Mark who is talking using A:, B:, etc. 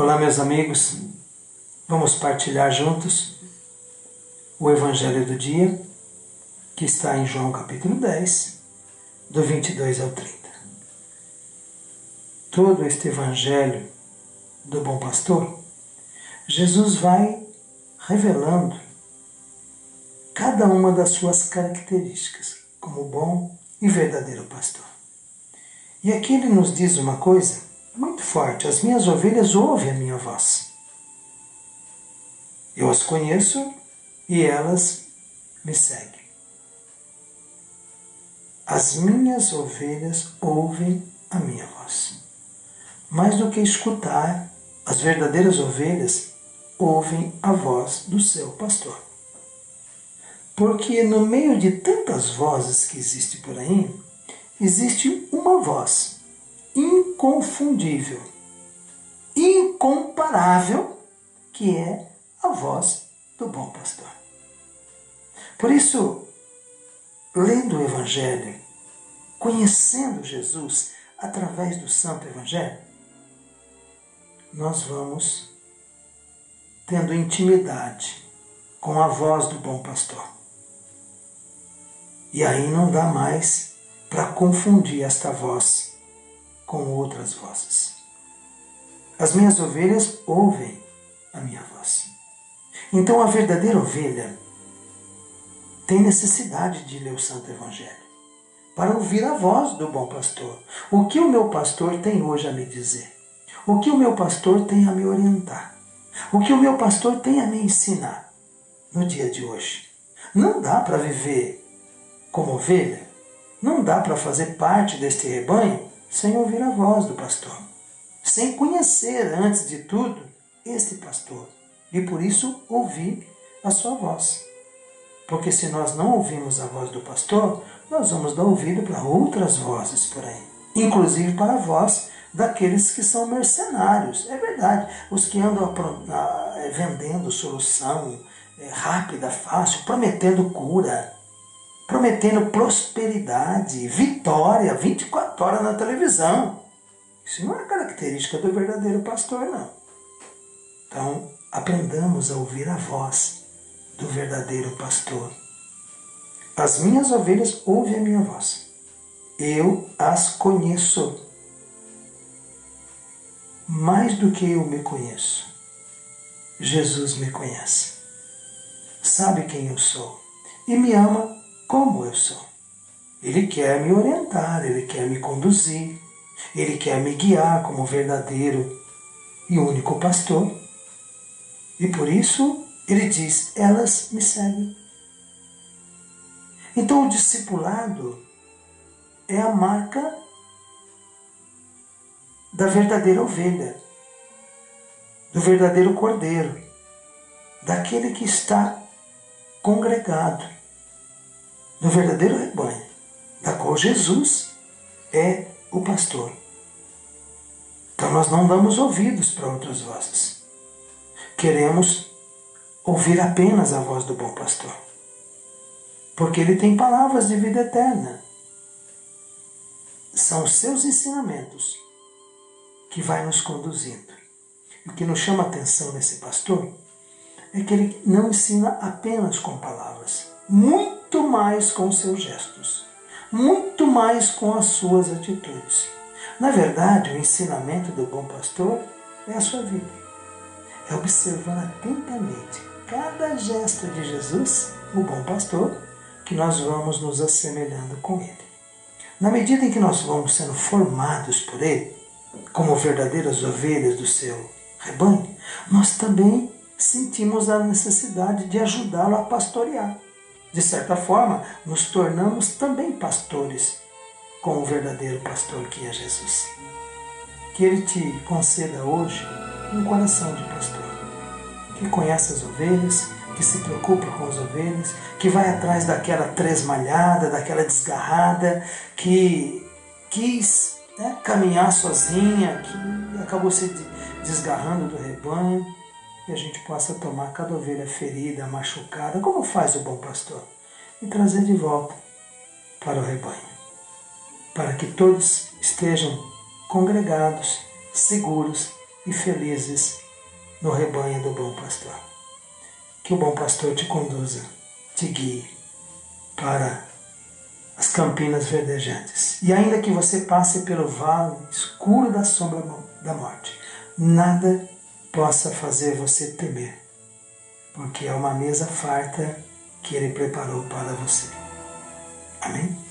A: Olá, meus amigos, vamos partilhar juntos o Evangelho do dia, que está em João capítulo 10, do 22 ao 30. Todo este Evangelho do Bom Pastor, Jesus vai revelando cada uma das suas características como bom e verdadeiro pastor. E aqui ele nos diz uma coisa muito forte: as minhas ovelhas ouvem a minha voz. Eu as conheço e elas me seguem. As minhas ovelhas ouvem a minha voz. Mais do que escutar, as verdadeiras ovelhas ouvem a voz do seu pastor. Porque no meio de tantas vozes que existem por aí, existe uma voz inconfundível, incomparável, que é a voz do bom pastor. Por isso, lendo o Evangelho, conhecendo Jesus através do Santo Evangelho, nós vamos tendo intimidade com a voz do bom pastor. E aí não dá mais para confundir esta voz com outras vozes. As minhas ovelhas ouvem a minha voz. Então a verdadeira ovelha tem necessidade de ler o Santo Evangelho para ouvir a voz do bom pastor. O que o meu pastor tem hoje a me dizer? O que o meu pastor tem a me orientar? O que o meu pastor tem a me ensinar no dia de hoje? Não dá para viver como ovelha, não dá para fazer parte deste rebanho sem ouvir a voz do pastor, sem conhecer antes de tudo este pastor e por isso ouvir a sua voz. Porque se nós não ouvimos a voz do pastor, nós vamos dar ouvido para outras vozes por aí, inclusive para a voz daqueles que são mercenários. É verdade, os que andam vendendo solução rápida, fácil, prometendo cura, prometendo prosperidade, vitória, 24 horas na televisão. Isso não é característica do verdadeiro pastor, não. Então, aprendamos a ouvir a voz do verdadeiro pastor. As minhas ovelhas ouvem a minha voz. Eu as conheço. Mais do que eu me conheço, Jesus me conhece. Sabe quem eu sou e me ama como eu sou. Ele quer me orientar, Ele quer me conduzir, Ele quer me guiar como verdadeiro e único pastor. E por isso Ele diz, elas me seguem. Então o discipulado é a marca da verdadeira ovelha, do verdadeiro cordeiro, daquele que está congregado, do verdadeiro rebanho, da qual Jesus é o pastor. Então nós não damos ouvidos para outras vozes. Queremos ouvir apenas a voz do bom pastor, porque ele tem palavras de vida eterna. São os seus ensinamentos que vai nos conduzindo. E o que nos chama a atenção nesse pastor é que ele não ensina apenas com palavras, muito mais com os seus gestos, muito mais com as suas atitudes. Na verdade, o ensinamento do bom pastor é a sua vida. É observar atentamente cada gesto de Jesus, o bom pastor, que nós vamos nos assemelhando com ele. Na medida em que nós vamos sendo formados por ele, como verdadeiras ovelhas do seu rebanho, nós também sentimos a necessidade de ajudá-lo a pastorear. De certa forma, nos tornamos também pastores com o verdadeiro pastor que é Jesus. Que Ele te conceda hoje um coração de pastor, que conhece as ovelhas, que se preocupa com as ovelhas, que vai atrás daquela tresmalhada, daquela desgarrada, que quis caminhar sozinha, que acabou se desgarrando do rebanho, e a gente possa tomar cada ovelha ferida, machucada, como faz o bom pastor, e trazer de volta para o rebanho, para que todos estejam congregados, seguros e felizes no rebanho do bom pastor. Que o bom pastor te conduza, te guie para as campinas verdejantes. E ainda que você passe pelo vale escuro da sombra da morte, nada possa fazer você temer, porque é uma mesa farta que Ele preparou para você. Amém?